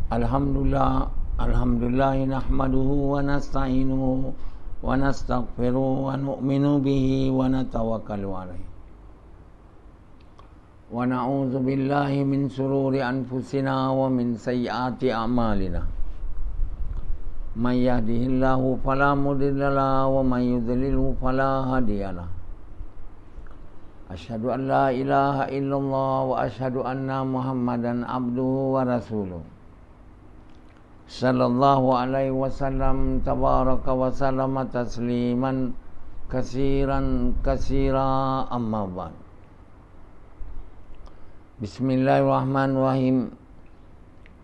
Alhamdulillah nahmaduhu wa nasta'inuhu wa nastaghfiruhu wa nu'minu bihi wa natawakkalu alaihi. Wa na'udzu billahi min shururi anfusina wa min sayyiati a'malina. May yahdihillahu fala mudilla lahu wa may yudlilhu fala hadiya lahu. Asyhadu an la ilaha illallah wa asyhadu anna Muhammadan abduhu wa rasuluh. Sallallahu alaihi wasallam tabaraka wa sallama tasliman kasiran kasira amma ba'd. Bismillahirrahmanirrahim.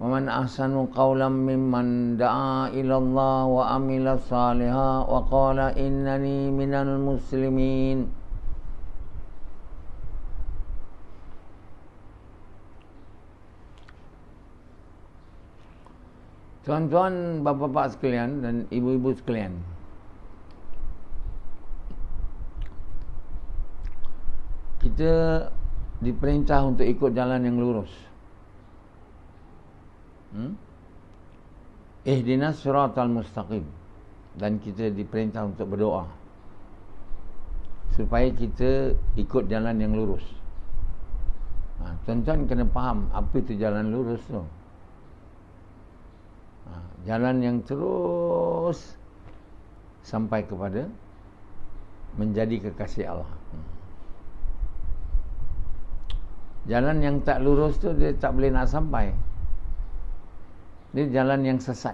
Wa man ahsanu qawlan mimman da'a ila Allah wa amila salihan wa qala innani minal muslimin. Tuan-tuan, bapa-bapa sekalian dan ibu-ibu sekalian, kita diperintah untuk ikut jalan yang lurus. Ihdinas siratal mustaqim. Dan kita diperintah untuk berdoa supaya kita ikut jalan yang lurus. Tuan-tuan kena faham apa itu jalan lurus tu. Jalan yang terus sampai kepada menjadi kekasih Allah. Jalan yang tak lurus tu dia tak boleh nak sampai. Dia jalan yang sesat.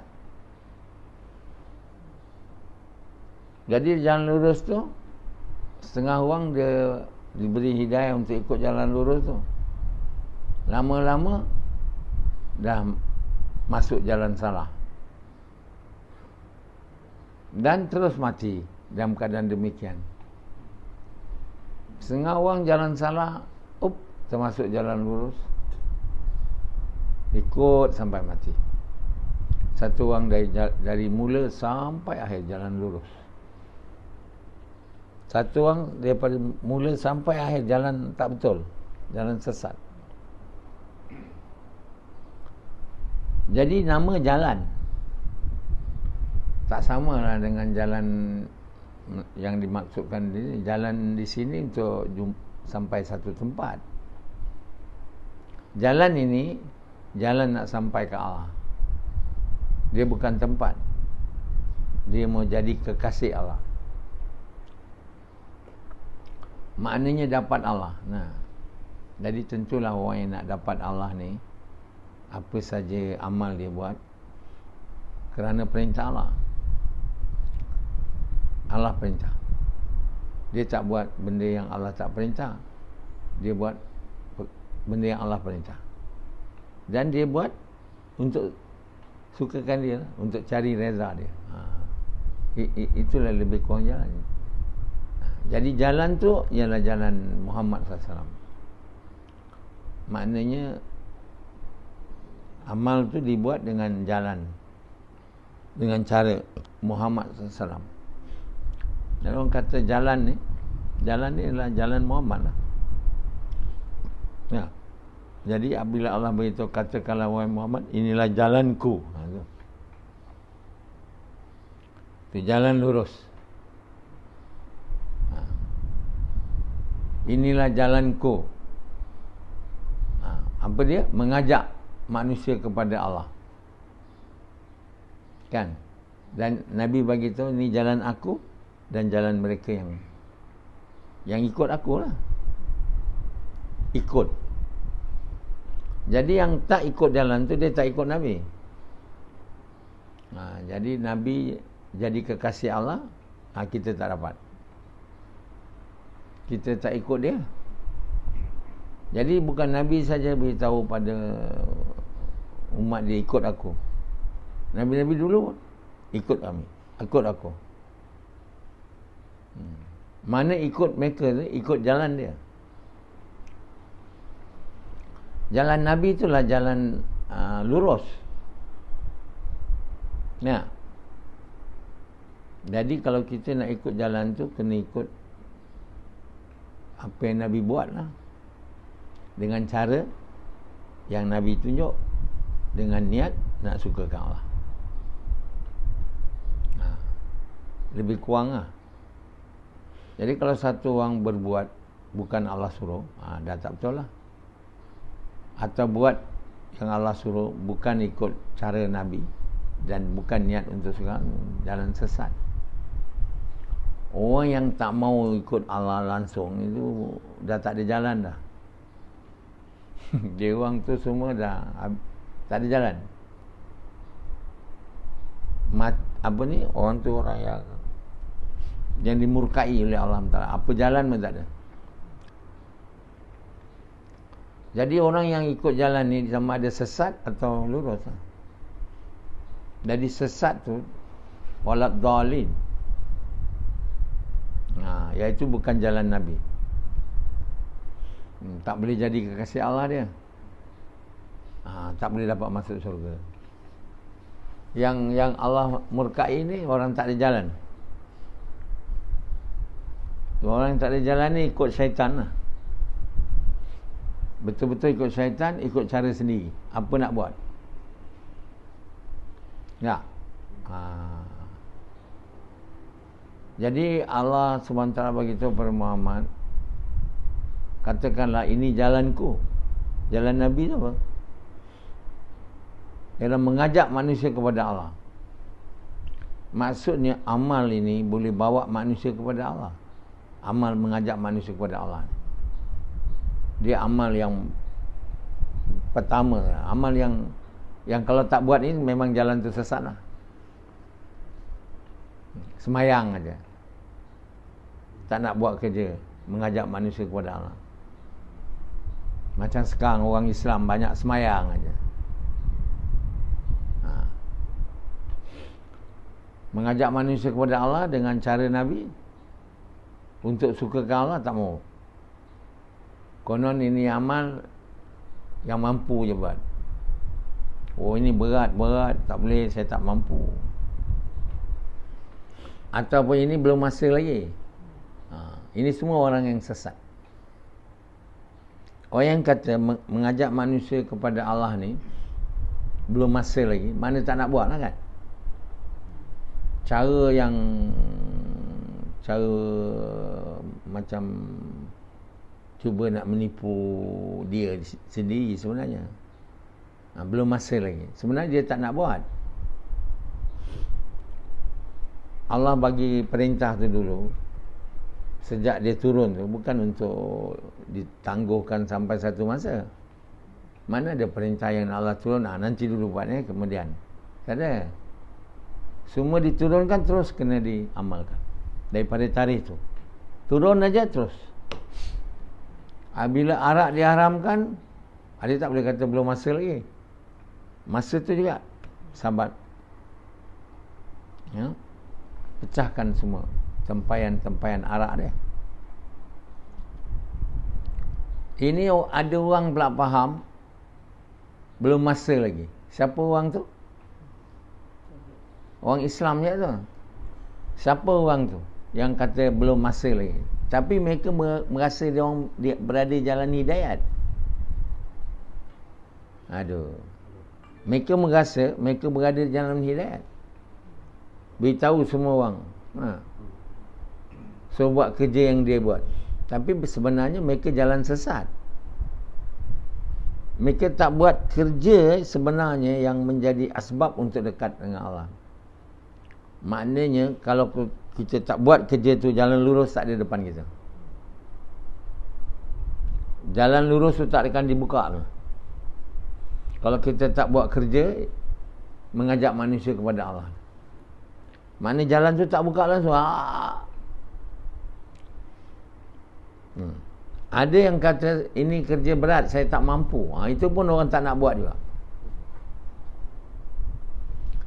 Jadi jalan lurus tu, setengah orang dia diberi hidayah untuk ikut jalan lurus tu. Lama-lama dah masuk jalan salah. Dan terus mati dalam keadaan demikian. Setengah orang jalan salah, termasuk jalan lurus, ikut sampai mati. Satu orang dari mula sampai akhir jalan lurus. Satu orang daripada mula sampai akhir jalan tak betul, jalan sesat. Jadi nama jalan tak samalah dengan jalan yang dimaksudkan ini. Jalan di sini untuk sampai satu tempat. Jalan ini jalan nak sampai ke Allah. Dia bukan tempat. Dia mau jadi kekasih Allah. Maknanya dapat Allah. Nah, jadi tentulah orang yang nak dapat Allah ni, apa saja amal dia buat kerana perintah Allah. Allah perintah. Dia tak buat benda yang Allah tak perintah. Dia buat benda yang Allah perintah. Dan dia buat untuk sukakan dia, untuk cari reza dia. Itulah lebih kurang jalan. Jadi jalan tu ialah jalan Muhammad SAW. Maknanya amal tu dibuat dengan jalan, dengan cara Muhammad SAW. Dan orang kata jalan ni adalah jalan Muhammad lah. Ya. Jadi apabila Allah beritahu, katakanlah wahai Muhammad, inilah jalanku. Itu jalan lurus. Inilah jalanku. Apa dia? Mengajak manusia kepada Allah. Kan? Dan Nabi bagi tahu, ini jalan aku dan jalan mereka yang ikut aku lah. Ikut. Jadi yang tak ikut jalan tu, dia tak ikut Nabi. Jadi Nabi jadi kekasih Allah, kita tak dapat. Kita tak ikut dia. Jadi bukan Nabi saja beritahu pada umat dia, ikut aku. Nabi-Nabi dulu ikut kami, ikut aku. Mana ikut mereka tu, ikut jalan dia. Jalan Nabi itulah jalan lurus. Nah, jadi kalau kita nak ikut jalan tu, kena ikut apa yang Nabi buat lah, dengan cara yang Nabi tunjuk. dengan niat nak sukakan Allah. Lebih kurang lah. Jadi kalau satu orang berbuat bukan Allah suruh, dah tak betul lah. Atau buat yang Allah suruh bukan ikut cara Nabi dan bukan niat untuk suka, jalan sesat. Orang yang tak mau ikut Allah langsung itu dah tak ada jalan dah. Dia orang tu semua dah tak ada jalan. Apa ni, orang tu orang yang dimurkai oleh Allah Taala. Apa jalan pun tak ada. Jadi orang yang ikut jalan ni sama ada sesat atau lurus. Jadi sesat tu walad dhalin. Iaitu bukan jalan Nabi. Tak boleh jadi kekasih Allah dia. Tak boleh dapat masuk syurga. Yang Allah murkai ni orang tak ada jalan. Orang yang tak ada jalan ni ikut syaitan lah. Betul-betul ikut syaitan, ikut cara sendiri. Apa nak buat? Ya. Jadi Allah SWT beritahu kepada Muhammad, katakanlah ini jalanku. Jalan Nabi tu apa? Ialah mengajak manusia kepada Allah. Maksudnya amal ini boleh bawa manusia kepada Allah. Amal mengajak manusia kepada Allah. Dia amal yang pertama. Amal yang kalau tak buat ini memang jalan tu sesat lah. Semayang aja, tak nak buat kerja, mengajak manusia kepada Allah. Macam sekarang orang Islam banyak semayang aja. Mengajak manusia kepada Allah dengan cara Nabi untuk sukakan Allah tak mau. Konon ini amal yang mampu je buat. Oh ini berat, tak boleh, saya tak mampu. Ataupun ini belum masa lagi. Ini semua orang yang sesat. Orang yang kata mengajak manusia kepada Allah ni belum masa lagi, mana tak nak buat lah kan. Cara macam cuba nak menipu dia sendiri sebenarnya. Belum masa lagi. Sebenarnya dia tak nak buat. Allah bagi perintah tu dulu sejak dia turun tu, bukan untuk ditangguhkan sampai satu masa. Mana ada perintah yang Allah turun, nanti dulu buatnya kemudian. Tak ada. Semua diturunkan terus kena diamalkan. Daripada tarikh tu turun aja terus. Bila arak diharamkan, dia tak boleh kata belum masa lagi. Masa tu juga sahabat pecahkan semua tempayan arak dia. Ini ada orang pula faham belum masa lagi. Siapa orang tu? Orang Islam je tu. Siapa orang tu yang kata belum masa lagi? Tapi mereka merasa dia berada jalan hidayat. Aduh. Mereka merasa mereka berada jalan hidayat. Beritahu semua orang. So buat kerja yang dia buat. Tapi sebenarnya mereka jalan sesat. Mereka tak buat kerja sebenarnya yang menjadi asbab untuk dekat dengan Allah. Maknanya kalau kita tak buat kerja tu, jalan lurus tak ada depan kita. Jalan lurus tu tak akan dibuka tu. Kalau kita tak buat kerja mengajak manusia kepada Allah, mana jalan tu tak buka langsung. Ada yang kata ini kerja berat, saya tak mampu. Itu pun orang tak nak buat juga.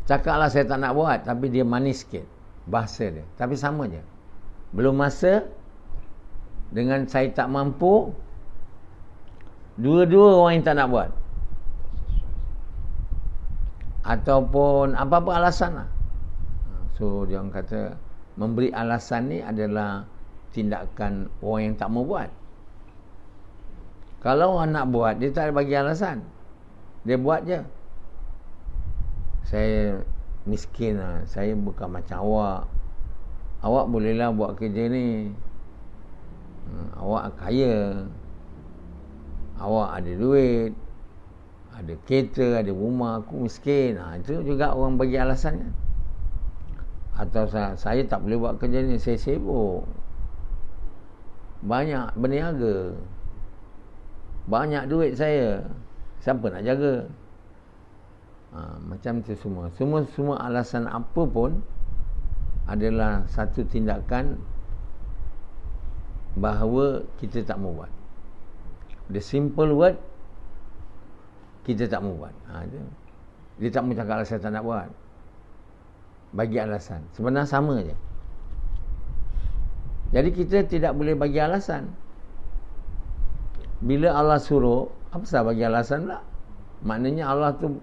Cakaplah saya tak nak buat, tapi dia manis sikit bahasa dia. Tapi sama je. Belum masa dengan saya tak mampu, dua-dua orang yang tak nak buat. Ataupun apa-apa alasan lah. So dia orang kata memberi alasan ni adalah tindakan orang yang tak mau buat. Kalau orang nak buat, dia tak ada bagi alasan. Dia buat je. saya miskin lah, saya bukan macam awak. Awak bolehlah buat kerja ni. Awak kaya, awak ada duit, ada kereta, ada rumah, aku miskin. Itu juga orang bagi alasan kan? Atau saya tak boleh buat kerja ni, saya sibuk, banyak berniaga, banyak duit saya, siapa nak jaga? Macam tu semua alasan apa pun adalah satu tindakan bahawa kita tak mau buat. The simple word, kita tak mau buat. Dia tak mau cakap alasan tak nak buat, bagi alasan. Sebenarnya sama je. Jadi kita tidak boleh bagi alasan. Bila Allah suruh, apa sebab bagi alasan pula? Maknanya Allah tu,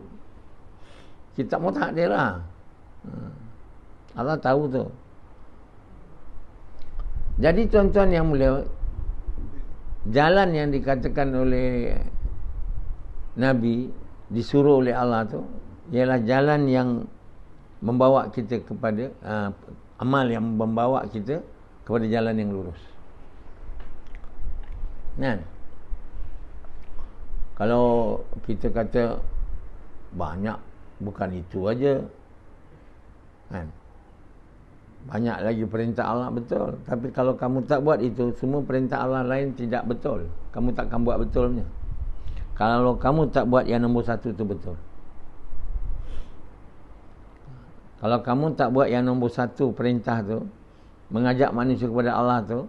kita mau tak dia lah. Allah tahu tu. Jadi tuan-tuan yang mulia, jalan yang dikatakan oleh Nabi, disuruh oleh Allah tu, ialah jalan yang membawa kita kepada amal yang membawa kita kepada jalan yang lurus. Kan? Kalau kita kata banyak, bukan itu aja, kan? Banyak lagi perintah Allah, betul. Tapi kalau kamu tak buat itu, semua perintah Allah lain tidak betul. Kamu takkan buat betulnya. Kalau kamu tak buat yang nombor satu itu betul. Kalau kamu tak buat yang nombor satu perintah tu, mengajak manusia kepada Allah tu,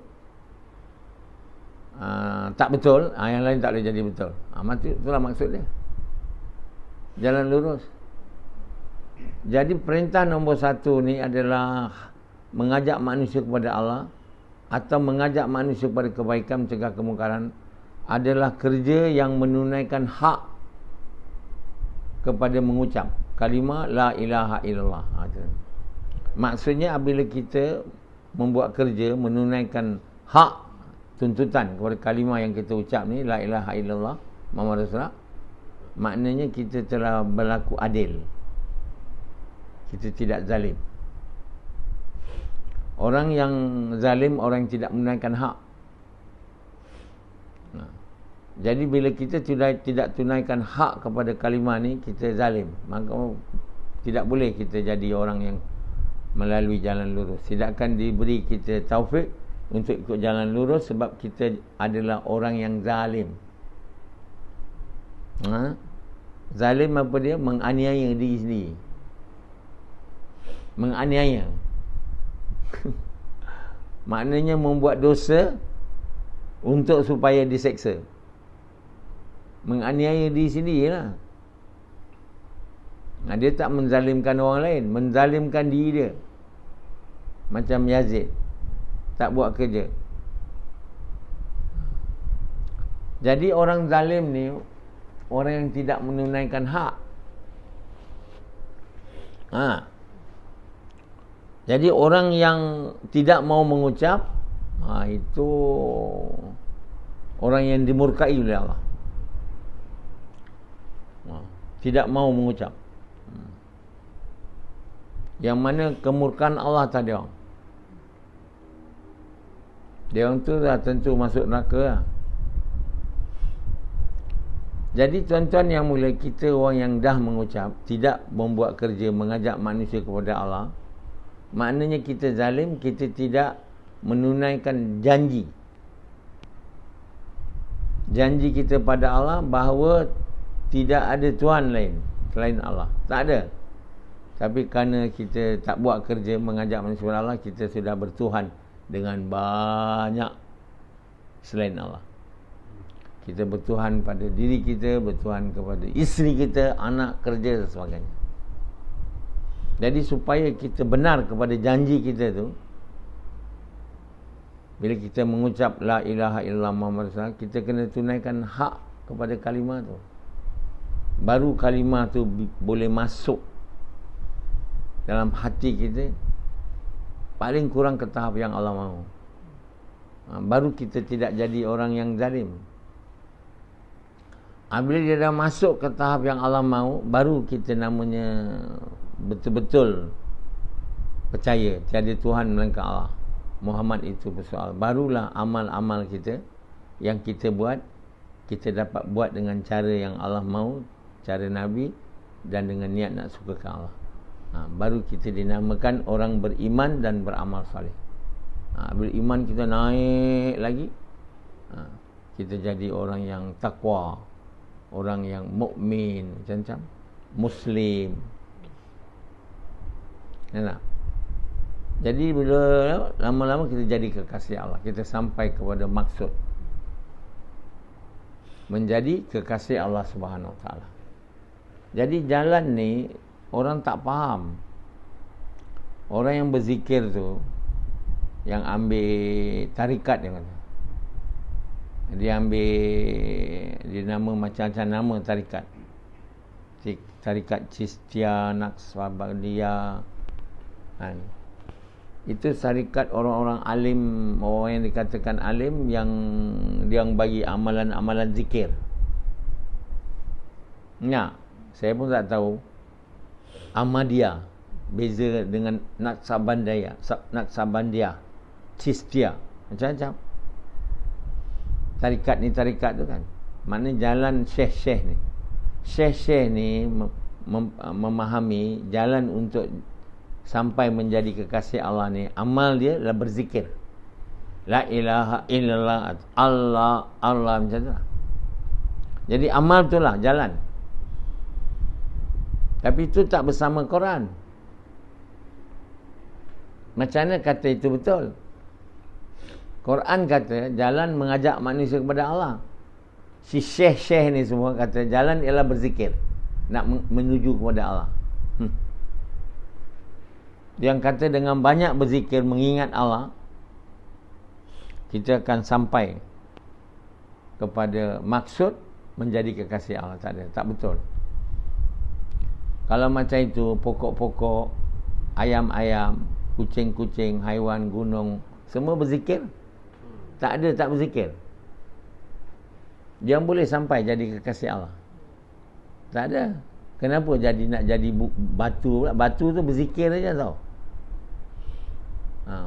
tak betul, yang lain tak boleh jadi betul. Itulah maksud dia. Jalan lurus. Jadi perintah nombor satu ni adalah mengajak manusia kepada Allah atau mengajak manusia kepada kebaikan, mencegah kemungkaran, adalah kerja yang menunaikan hak kepada mengucap kalimah la ilaha illallah. Maksudnya apabila kita membuat kerja menunaikan hak tuntutan kepada kalimah yang kita ucap ni, la ilaha illallah Muhammad Rasulullah, maknanya kita telah berlaku adil. Kita tidak zalim. Orang yang zalim, orang yang tidak menunaikan hak. Jadi bila kita tidak tunaikan hak kepada kalimah ni, kita zalim. Maka tidak boleh kita jadi orang yang melalui jalan lurus. Tidak akan diberi kita taufik untuk ikut jalan lurus sebab kita adalah orang yang zalim. Zalim apa dia? Menganiaya diri sendiri. Menganiaya. Maknanya membuat dosa untuk supaya diseksa. Menganiaya diri sendiri lah. Dia tak menzalimkan orang lain, menzalimkan diri dia. Macam Yazid, tak buat kerja. Jadi orang zalim ni orang yang tidak menunaikan hak. Jadi orang yang tidak mau mengucap, itu orang yang dimurkai oleh Allah. Tidak mau mengucap. Yang mana kemurkaan Allah tadi orang. Dia orang tu dah tentu masuk neraka lah. Jadi tuan-tuan yang mulia, kita orang yang dah mengucap, tidak membuat kerja mengajak manusia kepada Allah, maknanya kita zalim, kita tidak menunaikan janji. Janji kita pada Allah bahawa tidak ada Tuhan lain selain Allah. Tak ada. Tapi kerana kita tak buat kerja mengajak manusia kepada Allah, kita sudah bertuhan dengan banyak selain Allah. Kita bertuhan pada diri kita, bertuhan kepada isteri kita, anak, kerja dan sebagainya. Jadi supaya kita benar kepada janji kita tu, bila kita mengucap la ilaha illallah Muhammad Rasulullah, kita kena tunaikan hak kepada kalimah tu. Baru kalimah tu boleh masuk dalam hati kita, paling kurang ke tahap yang Allah mahu. Baru kita tidak jadi orang yang zalim. Bila dia dah masuk ke tahap yang Allah mahu, baru kita namanya betul-betul percaya tiada Tuhan melainkan Allah, Muhammad itu bersoal. Barulah amal-amal kita yang kita buat, kita dapat buat dengan cara yang Allah mahu, cara Nabi, dan dengan niat nak sukakan Allah. Baru kita dinamakan orang beriman dan beramal soleh. Beriman kita naik lagi, kita jadi orang yang takwa, orang yang mukmin, macam-macam, Muslim. Nampak? Jadi bila lama-lama kita jadi kekasih Allah, kita sampai kepada maksud menjadi kekasih Allah Subhanahu Wa Taala. Jadi jalan ni orang tak faham. Orang yang berzikir tu, yang ambil tarikat dia kata, dia ambil, dia nama macam-macam nama tarikat. Tarikat Chistia, Naqsabandiyah, kan? Itu tarikat orang-orang alim, orang yang dikatakan alim, yang bagi amalan-amalan zikir. Ya, saya pun tak tahu. Ahmadiyah beza dengan Naqsabandiyah, Chistia, macam-macam. Tarikat ni tarikat tu kan, maknanya jalan syekh-syekh ni. Syekh-syekh ni memahami jalan untuk sampai menjadi kekasih Allah ni. Amal dia adalah berzikir, la ilaha illallah, Allah, Allah, macam tu lah. Jadi amal tu lah jalan. Tapi itu tak bersama Quran. Macam mana kata itu betul? Quran kata jalan mengajak manusia kepada Allah. Si syekh-syekh ni semua kata jalan ialah berzikir, nak menuju kepada Allah. Yang kata dengan banyak berzikir, mengingat Allah, kita akan sampai kepada maksud menjadi kekasih Allah. Tak ada, tak betul. Kalau macam itu, pokok-pokok, ayam-ayam, kucing-kucing, haiwan, gunung, semua berzikir? Tak ada tak berzikir. Yang boleh sampai jadi kekasih Allah? Tak ada. Kenapa nak jadi batu pula? Batu tu berzikir saja tau.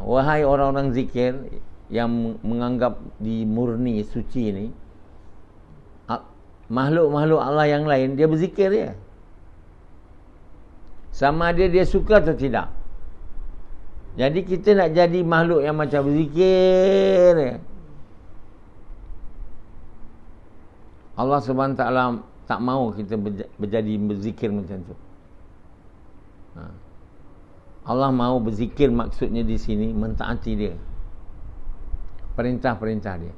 Wahai orang-orang zikir yang menganggap di murni, suci ni, makhluk-makhluk Allah yang lain, dia berzikir dia. Sama ada dia suka atau tidak. Jadi kita nak jadi makhluk yang macam berzikir, Allah Subhanahu Taala tak mahu kita berjadi berzikir macam tu. Allah mahu berzikir, maksudnya di sini mentaati dia, perintah-perintah dia.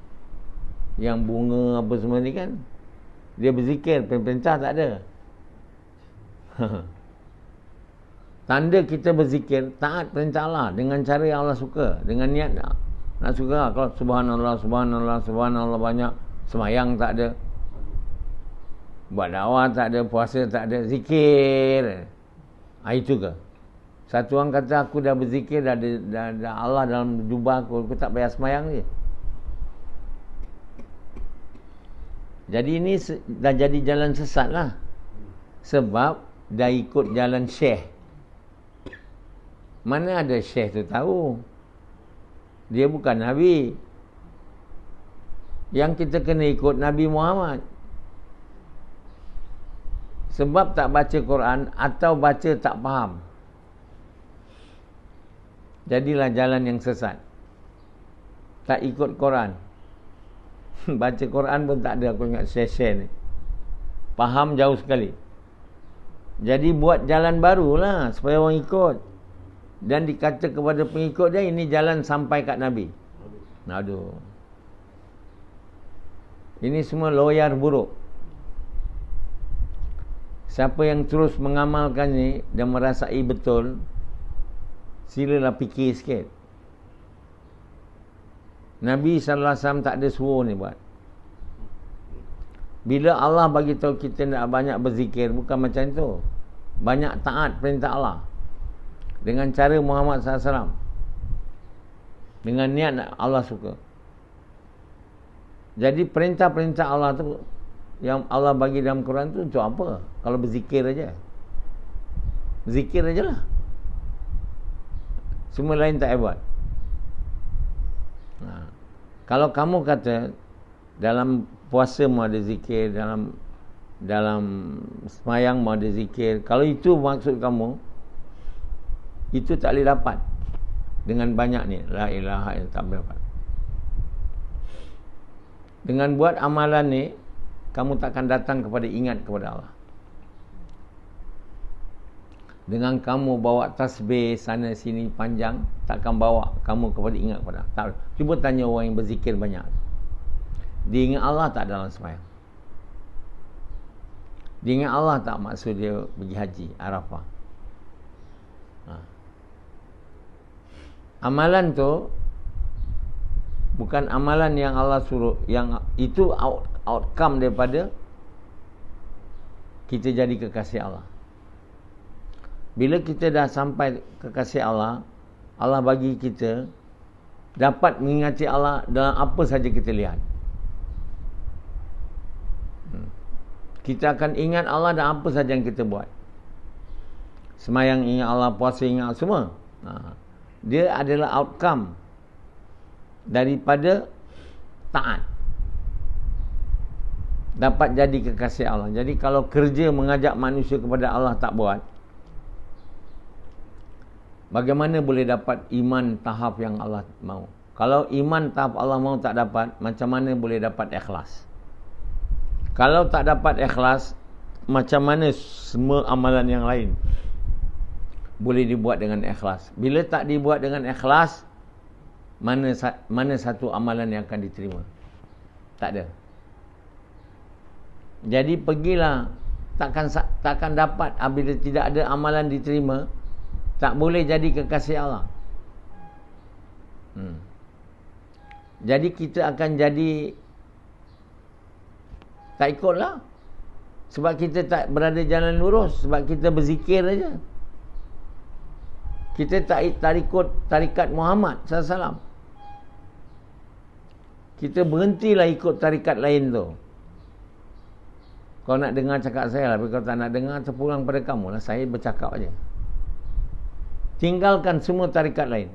Yang bunga apa semua ni kan, dia berzikir, perintah tak ada. Tanda kita berzikir, taat perintah Allah dengan cara yang Allah suka, dengan niat nak suka. Kalau subhanallah, subhanallah, subhanallah banyak, semayang tak ada, buat dakwah tak ada, puasa tak ada, zikir. Itu ke? Satu orang kata aku dah berzikir, dah Allah dalam jubah aku tak payah semayang je. Jadi ini dah jadi jalan sesat lah. Sebab dah ikut jalan syekh. Mana ada syekh tu tahu dia bukan Nabi. Yang kita kena ikut Nabi Muhammad. Sebab tak baca Quran atau baca tak faham, jadilah jalan yang sesat. Tak ikut Quran. Baca Quran pun tak ada, aku ingat syekh-syekh ni. Faham jauh sekali. Jadi buat jalan barulah supaya orang ikut. Dan dikata kepada pengikut dia, ini jalan sampai kat Nabi. Aduh. Ini semua loyar buruk. Siapa yang terus mengamalkan ni dan merasai betul, silalah fikir sikit. Nabi SAW tak ada suruh ni buat. Bila Allah bagi tahu kita nak banyak berzikir, bukan macam tu. Banyak taat perintah Allah dengan cara Muhammad SAW, dengan niat Allah suka. Jadi perintah-perintah Allah tu yang Allah bagi dalam Quran tu untuk apa? Kalau berzikir aja. Zikir ajalah. Semua lain tak payah buat. Kalau kamu kata dalam puasa mau ada zikir, dalam semayang mau ada zikir, kalau itu maksud kamu, itu tak boleh dapat dengan banyak ni la ilaha illallah, tak boleh dapat. Dengan buat amalan ni, kamu takkan datang kepada ingat kepada Allah. Dengan kamu bawa tasbih sana sini panjang, takkan bawa kamu kepada ingat kepada Allah. Tak. Cuba tanya orang yang berzikir banyak, dia ingat Allah tak dalam sembahyang? Dia ingat Allah tak maksud dia pergi haji Arafah? Amalan tu bukan amalan yang Allah suruh, yang itu outcome daripada kita jadi kekasih Allah. Bila kita dah sampai kekasih Allah, Allah bagi kita dapat mengingati Allah dalam apa saja kita lihat. Kita akan ingat Allah dalam apa saja yang kita buat. Semayang ingat Allah, puasa ingat Allah, semua. Dia adalah outcome daripada taat. Dapat jadi kekasih Allah. Jadi kalau kerja mengajak manusia kepada Allah tak buat, bagaimana boleh dapat iman tahap yang Allah mahu? Kalau iman tahap Allah mahu tak dapat, macam mana boleh dapat ikhlas? Kalau tak dapat ikhlas, macam mana semua amalan yang lain boleh dibuat dengan ikhlas? Bila tak dibuat dengan ikhlas, mana satu amalan yang akan diterima? Tak ada. Jadi pergilah, takkan dapat. Bila tidak ada amalan diterima, tak boleh jadi kekasih Allah. Jadi kita akan jadi tak ikutlah. Sebab kita tak berada jalan lurus. Sebab kita berzikir aja. Kita tak ikut tarikat Muhammad SAW. Kita berhentilah ikut tarikat lain tu. Kau nak dengar cakap saya lah. Tapi kalau tak nak dengar, terpulang pada kamu lah. Saya bercakap aja. Tinggalkan semua tarikat lain.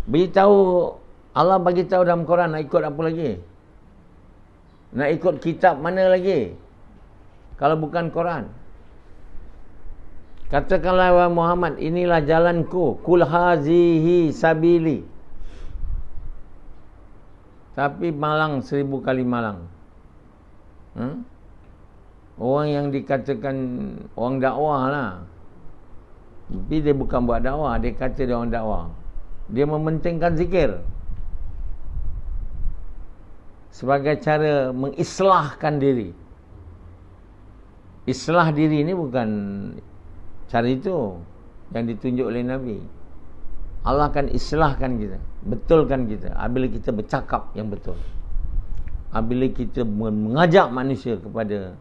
Beritahu, Allah bagi tahu dalam Quran, nak ikut apa lagi? Nak ikut kitab mana lagi kalau bukan Quran? Katakanlah wahai Muhammad, inilah jalanku, kul hazihi sabili. Tapi malang 1000 kali malang. Orang yang dikatakan orang dakwah lah, tapi dia bukan buat dakwah. Dia kata dia orang dakwah. Dia mementingkan zikir sebagai cara mengislahkan diri. Islah diri ni bukan cara itu yang ditunjuk oleh Nabi. Allah akan islahkan kita, betulkan kita apabila kita bercakap yang betul, apabila kita mengajak manusia kepada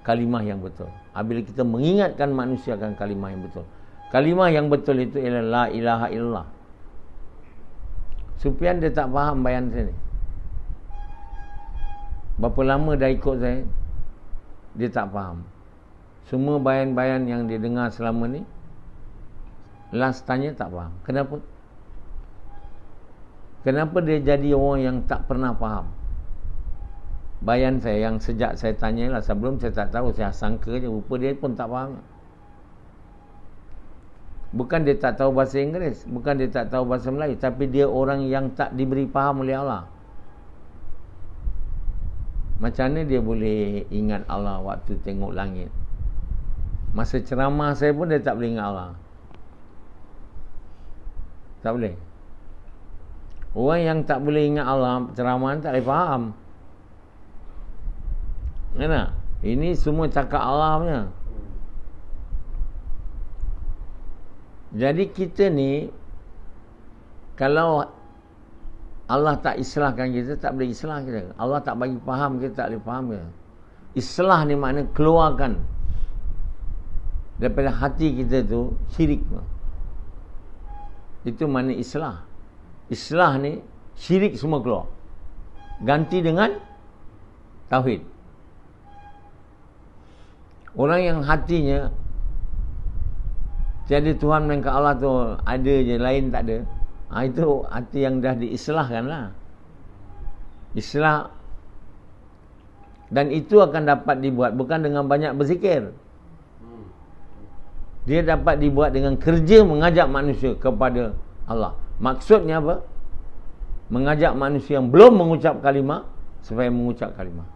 kalimah yang betul, apabila kita mengingatkan manusia akan kalimah yang betul. Kalimah yang betul itu ialah la ilaha illallah. Sufyan dia tak faham bayan saya ni. Berapa lama dah ikut saya, dia tak faham. Semua bayan-bayan yang dia dengar selama ni, last tanya tak faham. Kenapa? Kenapa dia jadi orang yang tak pernah faham bayan saya? Yang sejak saya tanyalah, sebelum saya tak tahu, saya sangka je, rupa dia pun tak faham. Bukan dia tak tahu bahasa Inggeris, bukan dia tak tahu bahasa Melayu, tapi dia orang yang tak diberi faham oleh Allah. Macam mana dia boleh ingat Allah waktu tengok langit? Masa ceramah saya pun dia tak boleh ingat Allah. Tak boleh. Orang yang tak boleh ingat Allah, ceramah tak boleh faham. Kenapa? Ini semua cakap Allah punya. Jadi kita ni, kalau Allah tak islahkan kita, tak boleh islah kita. Allah tak bagi faham kita, tak boleh faham kita. Islah ni makna keluarkan daripada hati kita tu syirik. Itu makna islah. Islah ni syirik semua keluar, ganti dengan tauhid. Orang yang hatinya tiada Tuhan melainkan Allah tu ada je, lain tak ada, itu hati yang dah diislahkan lah. Islah. Dan itu akan dapat dibuat bukan dengan banyak berzikir. Dia dapat dibuat dengan kerja mengajak manusia kepada Allah. Maksudnya apa? Mengajak manusia yang belum mengucap kalimah supaya mengucap kalimah.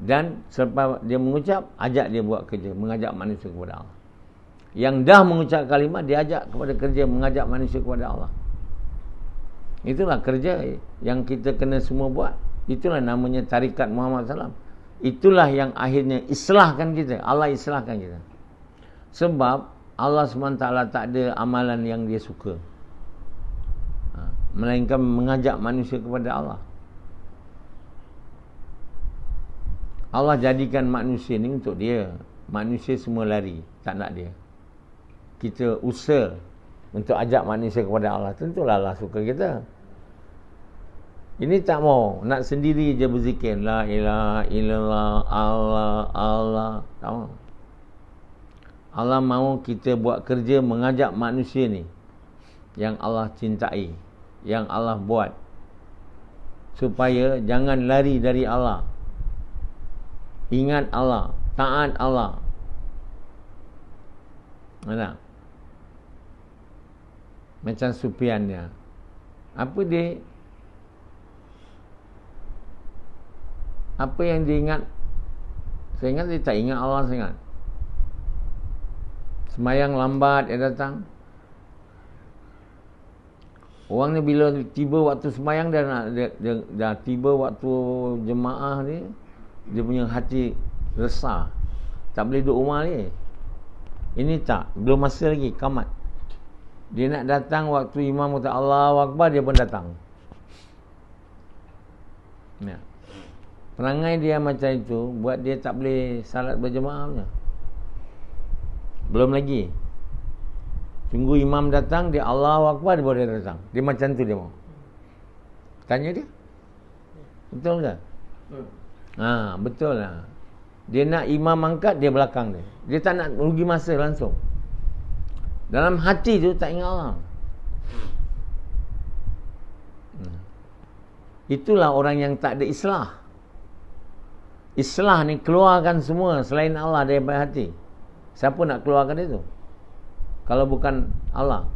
Dan selepas dia mengucap, ajak dia buat kerja mengajak manusia kepada Allah. Yang dah mengucap kalimah, dia ajak kepada kerja mengajak manusia kepada Allah. Itulah kerja yang kita kena semua buat. Itulah namanya tarikat Muhammad SAW. Itulah yang akhirnya islahkan kita. Allah islahkan kita. Sebab Allah SWT tak ada amalan yang dia suka, melainkan mengajak manusia kepada Allah. Allah jadikan manusia ni untuk dia. Manusia semua lari, tak nak dia. Kita usaha untuk ajak manusia kepada Allah. Tentulah Allah suka kita. Ini tak mau, nak sendiri je berzikir, la ilaha illallah, Allah, Allah. Tak mau. Allah mahu kita buat kerja mengajak manusia ni yang Allah cintai, yang Allah buat, supaya jangan lari dari Allah. Ingat Allah, taat Allah. Mana? Macam Sufyan dia. Apa dia? Apa yang dia ingat? Saya ingat dia tak ingat Allah sangat. Semayang lambat dia datang. Orang ni bila tiba waktu semayang dia dah tiba waktu jemaah ni, dia punya hati resah. Tak boleh duduk rumah ni. Ini tak, belum masa lagi qamat. Dia nak datang waktu imam kata Allahu Akbar, dia pun datang. Ya. Perangai dia macam itu buat dia tak boleh salat berjemaah punya. Belum lagi. Tunggu imam datang, dia Allahu Akbar, dia boleh datang. Dia macam tu dia mau. Tanya dia. Betul ke? Betul lah. Dia nak imam angkat, dia belakang dia. Dia tak nak rugi masa langsung. Dalam hati tu tak ingat Allah. Itulah orang yang tak ada islah. Islah ni keluarkan semua selain Allah daripada hati. Siapa nak keluarkan itu? Kalau bukan Allah.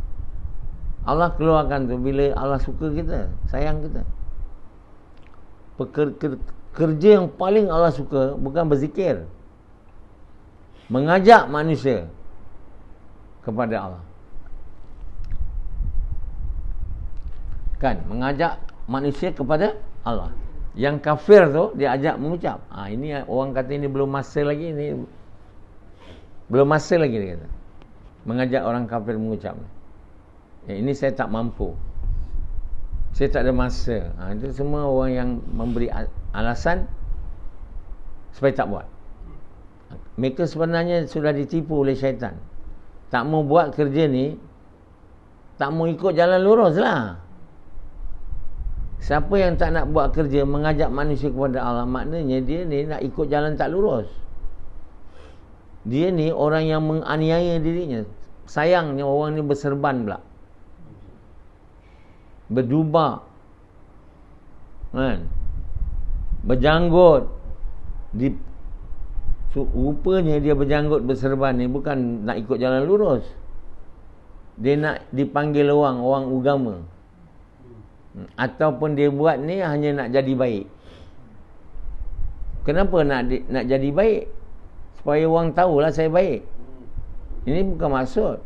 Allah keluarkan tu bila Allah suka kita, sayang kita. Kerja yang paling Allah suka bukan berzikir, mengajak manusia kepada Allah. Kan, mengajak manusia kepada Allah. Yang kafir tu dia ajak mengucap. Ini orang kata ini belum masa lagi, ini belum masa lagi dia kata. Mengajak orang kafir mengucap. Ini saya tak mampu. Saya tak ada masa. Itu semua orang yang memberi alasan supaya tak buat. Mereka sebenarnya sudah ditipu oleh syaitan. Tak mau buat kerja ni, tak mau ikut jalan lurus lah. Siapa yang tak nak buat kerja mengajak manusia kepada Allah, maknanya dia ni nak ikut jalan tak lurus. Dia ni orang yang menganiaya dirinya. Sayangnya orang ni berserban pula, berdubak, kan, berjanggut. Rupanya dia berjanggut berserban ni bukan nak ikut jalan lurus. Dia nak dipanggil orang agama. Ataupun dia buat ni hanya nak jadi baik. Kenapa nak jadi baik? Supaya orang tahulah saya baik. Ini bukan maksud.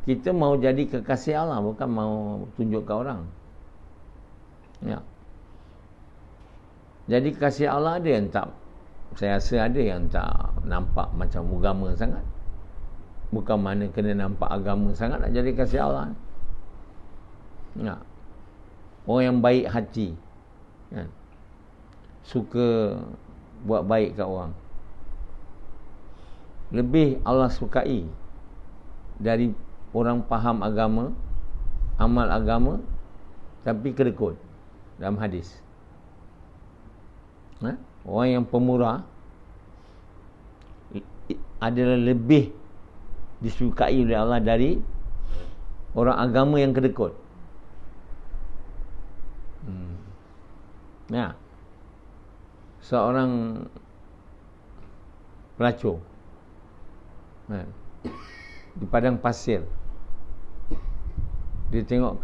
Kita mau jadi kekasih Allah, bukan mau tunjuk ke orang. Ya. Jadi kasih Allah ada yang tak, saya rasa ada yang tak nampak macam agama sangat. Bukan mana kena nampak agama sangat nak jadi kasih Allah. Ya. Orang yang baik hati, kan? Suka buat baik kat orang. Lebih Allah sukai dari orang faham agama, amal agama, tapi kedekut dalam hadis. orang yang pemurah adalah lebih disukai oleh Allah dari orang agama yang kedekut. Nah, seorang pelacur di padang pasir, dia tengok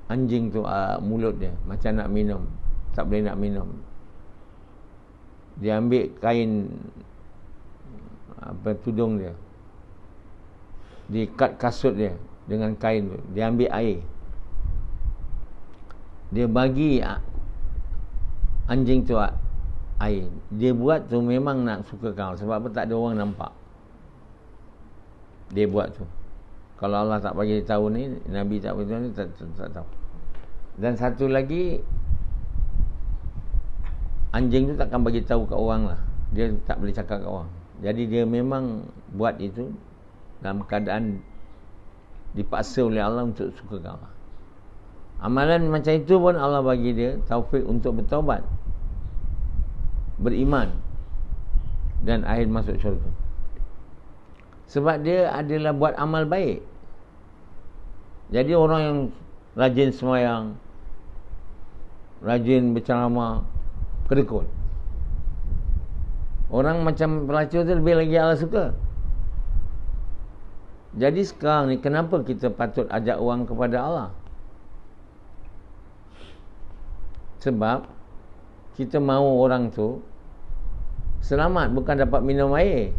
anjing tu mulut dia macam nak minum, tak boleh nak minum. Dia ambil kain tudung dia, dia ikat kasut dia dengan kain tu, dia ambil air, dia bagi anjing tu air. Dia buat tu memang nak suka kau, sebab apa? Tak ada orang nampak. Dia buat tu. Kalau Allah tak bagi tahu ni, Nabi tak bagi tahu ni, tak tahu. Dan satu lagi, anjing tu takkan bagi tahu kat orang lah. Dia tak boleh cakap kat orang. Jadi dia memang buat itu dalam keadaan dipaksa oleh Allah untuk suka kat Allah. Amalan macam itu pun Allah bagi dia taufik untuk bertaubat, beriman, dan akhir masuk syurga. Sebab dia adalah buat amal baik. Jadi orang yang rajin sembahyang, rajin berceramah, kedekut. Orang macam pelacur tu lebih lagi Allah suka. Jadi sekarang ni kenapa kita patut ajak orang kepada Allah? Sebab kita mahu orang tu selamat, bukan dapat minum air,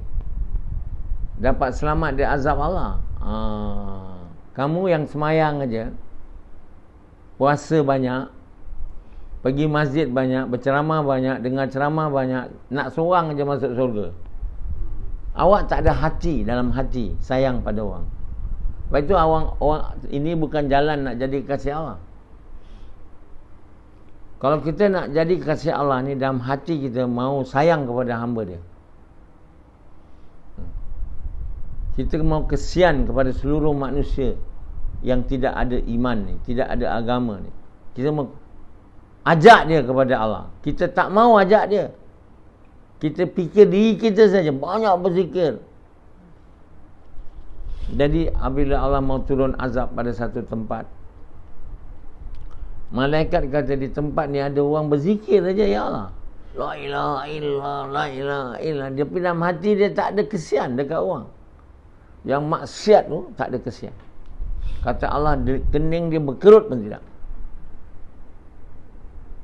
dapat selamat dari azab Allah. Kamu yang semayang aja, puasa banyak, pergi masjid banyak, berceramah banyak, dengar ceramah banyak, nak seorang aja masuk surga. Awak tak ada hati, dalam hati sayang pada orang. Sebab itu orang ini bukan jalan nak jadi kasih Allah. Kalau kita nak jadi kasih Allah ni, dalam hati kita mau sayang kepada hamba dia. Kita mau kesian kepada seluruh manusia yang tidak ada iman ni, tidak ada agama ni. Kita mau ajak dia kepada Allah. Kita tak mau ajak dia. Kita fikir diri kita saja, banyak berzikir. Jadi apabila Allah mau turun azab pada satu tempat, malaikat kata di tempat ni ada orang berzikir saja, ya Allah, la ilaha illallah, la ilaha illallah. Dia dalam hati dia tak ada kesian dekat orang. Yang maksiat tu tak ada kesian. Kata Allah, kening dia berkerut pun tidak.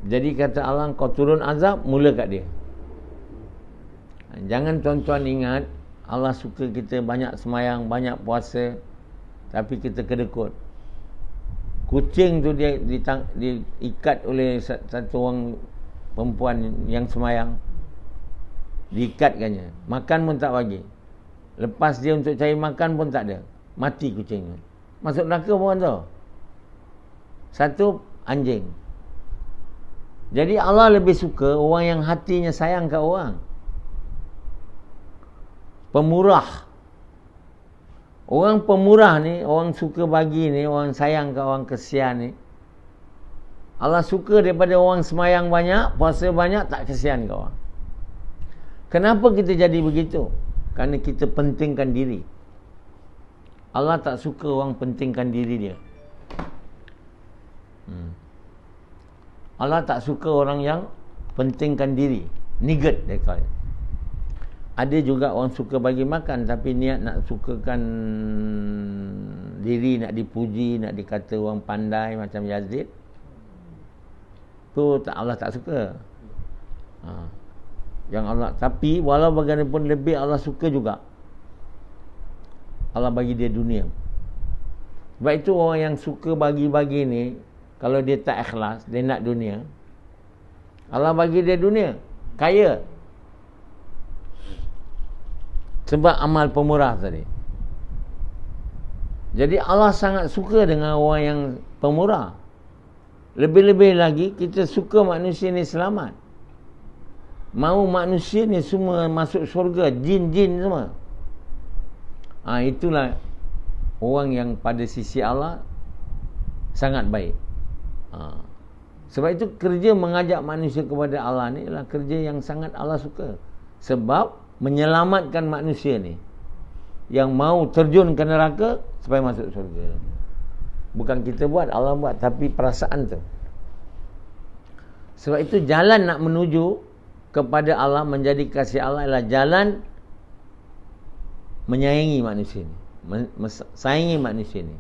Jadi kata Allah, kau turun azab, mula kat dia. Jangan tuan-tuan ingat Allah suka kita banyak semayang, banyak puasa, tapi kita kedekut. Kucing tu dia diikat oleh satu orang perempuan yang semayang, diikatkannya, makan pun tak bagi. Lepas dia untuk cari makan pun tak ada, mati kucing tu. Masuk neraka pun tu. Satu anjing. Jadi Allah lebih suka orang yang hatinya sayang kat orang, pemurah. Orang pemurah ni, orang suka bagi ni, orang sayang kat orang, kesian ni, Allah suka daripada orang semayang banyak, puasa banyak, tak kesian kat orang. Kenapa kita jadi begitu? Kerana kita pentingkan diri. Allah tak suka orang pentingkan diri dia. Allah tak suka orang yang pentingkan diri, nigat dia kata. Ada juga orang suka bagi makan, tapi niat nak sukakan diri, nak dipuji, nak dikata orang pandai macam Yazid, tu Allah tak suka. Yang Allah, tapi walau bagaimanapun lebih Allah suka juga, Allah bagi dia dunia. Sebab itu orang yang suka bagi-bagi ni, kalau dia tak ikhlas, dia nak dunia, Allah bagi dia dunia, kaya. Sebab amal pemurah tadi. Jadi Allah sangat suka dengan orang yang pemurah. Lebih-lebih lagi kita suka manusia ni selamat. Mau manusia ni semua masuk syurga, jin-jin semua. Itulah orang yang pada sisi Allah sangat baik. Sebab itu kerja mengajak manusia kepada Allah ni adalah kerja yang sangat Allah suka. Sebab menyelamatkan manusia ni yang mau terjun ke neraka supaya masuk syurga. Bukan kita buat, Allah buat, tapi perasaan tu. Sebab itu jalan nak menuju kepada Allah, menjadi kasih Allah adalah jalan menyayangi manusia ni, sayangi manusia ni.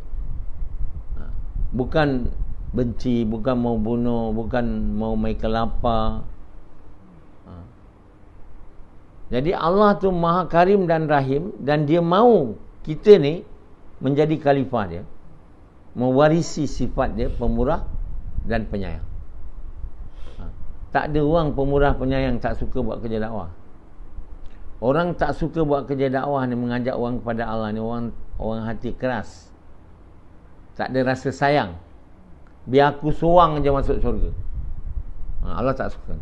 Bukan benci, bukan mau bunuh, bukan mau main kelapa. Jadi Allah tu Maha Karim dan Rahim, dan Dia mau kita ni menjadi khalifah Dia, mewarisi sifat Dia pemurah dan penyayang. Tak ada orang pemurah penyayang tak suka buat kerja dakwah. Orang tak suka buat kerja dakwah ni, mengajak orang kepada Allah ni, orang hati keras, tak ada rasa sayang. Biar aku seorang je masuk syurga. Allah tak suka.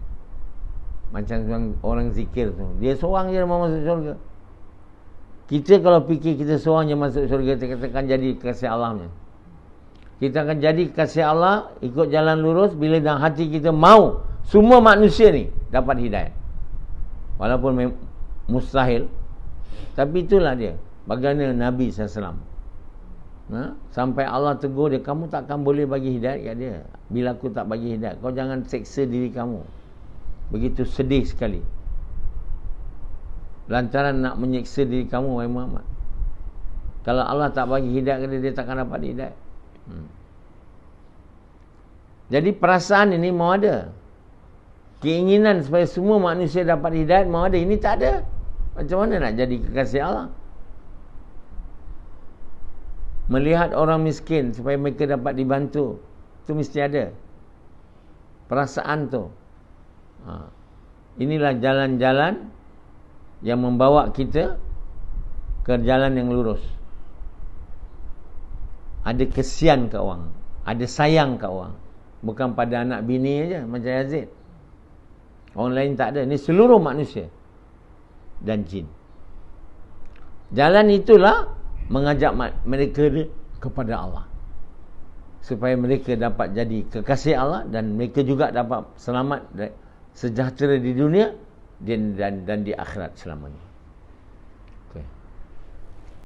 Macam orang zikir tu, dia seorang je mau masuk syurga. Kita kalau fikir kita seorang je masuk syurga, kita akan jadi kasih Allah ni. Kita akan jadi kasih Allah, ikut jalan lurus bila dalam hati kita mau semua manusia ni dapat hidayah. Walaupun mustahil, tapi itulah dia. Bagaimana Nabi SAW, sampai Allah tegur dia, kamu takkan boleh bagi hidayah kat dia bila aku tak bagi hidayah. Kau jangan seksa diri kamu. Begitu sedih sekali lantaran nak menyeksa diri kamu, wahai Muhammad. Kalau Allah tak bagi hidayah kat dia, dia takkan dapat hidayah. Jadi perasaan ini mau ada, keinginan supaya semua manusia dapat hidayah mau ada. Ini tak ada. Macam mana nak jadi kekasih Allah? Melihat orang miskin supaya mereka dapat dibantu, itu mesti ada perasaan tu. Inilah jalan-jalan yang membawa kita ke jalan yang lurus. Ada kesian kat orang, ada sayang kat orang. Bukan pada anak bini aja macam Yazid. Orang lain tak ada. Ini seluruh manusia dan jin. Jalan itulah mengajak mereka kepada Allah, supaya mereka dapat jadi kekasih Allah, dan mereka juga dapat selamat, sejahtera di dunia dan di akhirat selamanya.